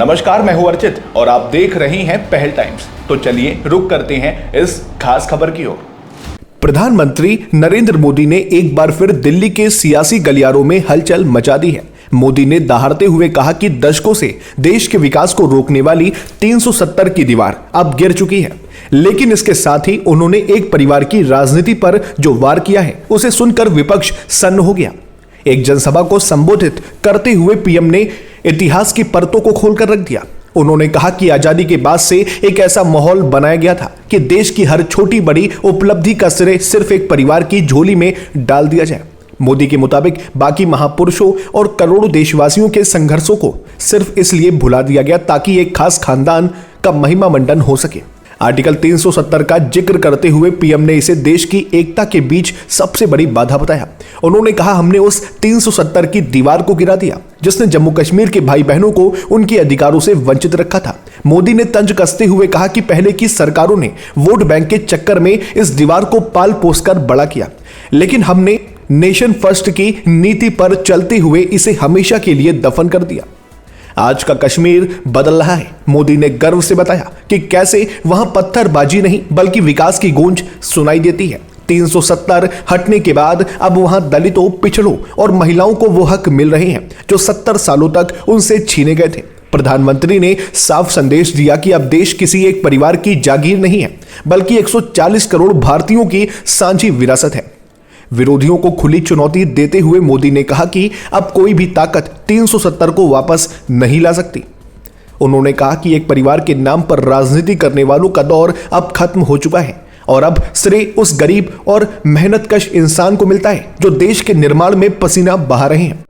नमस्कार, मैं हूं अर्चित और आप देख रहे हैं पहल टाइम्स। तो चलिए रुक करते हैं इस खास खबर की ओर। प्रधानमंत्री नरेंद्र मोदी ने एक बार फिर दिल्ली के सियासी गलियारों में हलचल मचा दी है। मोदी ने दहाड़ते हुए कहा कि दशकों से देश के विकास को रोकने वाली 370 की दीवार अब गिर चुकी है। लेकिन इसके साथ ही उन्होंने एक परिवार की राजनीति पर जो वार किया है उसे सुनकर विपक्ष सन्न हो गया। एक जनसभा को संबोधित करते हुए पीएम ने इतिहास की परतों को खोलकर रख दिया। उन्होंने कहा कि आजादी के बाद से एक ऐसा माहौल बनाया गया था कि देश की हर छोटी बड़ी उपलब्धि का श्रेय सिर्फ एक परिवार की झोली में डाल दिया जाए। मोदी के मुताबिक बाकी महापुरुषों और करोड़ों देशवासियों के संघर्षों को सिर्फ इसलिए भुला दिया गया ताकि एक खास खानदान का महिमा मंडन हो सके। आर्टिकल 370 का जिक्र करते हुए पीएम ने इसे देश की एकता के बीच सबसे बड़ी बाधा बताया। उन्होंने कहा, हमने उस 370 की दीवार को गिरा दिया जिसने जम्मू कश्मीर के भाई बहनों को उनके अधिकारों से वंचित रखा था। मोदी ने तंज कसते हुए कहा कि पहले की सरकारों ने वोट बैंक के चक्कर में इस दीवार को पाल पोस कर बड़ा किया, लेकिन हमने नेशन फर्स्ट की नीति पर चलते हुए इसे हमेशा के लिए दफन कर दिया। आज का कश्मीर बदल रहा है। मोदी ने गर्व से बताया कि कैसे वहां पत्थरबाजी नहीं बल्कि विकास की गूंज सुनाई देती है। 370 हटने के बाद अब वहां दलितों, पिछड़ों और महिलाओं को वो हक मिल रहे हैं जो 70 सालों तक उनसे छीने गए थे। प्रधानमंत्री ने साफ संदेश दिया कि अब देश किसी एक परिवार की जागीर नहीं है बल्कि 140 करोड़ भारतीयों की साझी विरासत है। विरोधियों को खुली चुनौती देते हुए मोदी ने कहा कि अब कोई भी ताकत 370 को वापस नहीं ला सकती। उन्होंने कहा कि एक परिवार के नाम पर राजनीति करने वालों का दौर अब खत्म हो चुका है और अब श्रेय उस गरीब और मेहनतकश इंसान को मिलता है जो देश के निर्माण में पसीना बहा रहे हैं।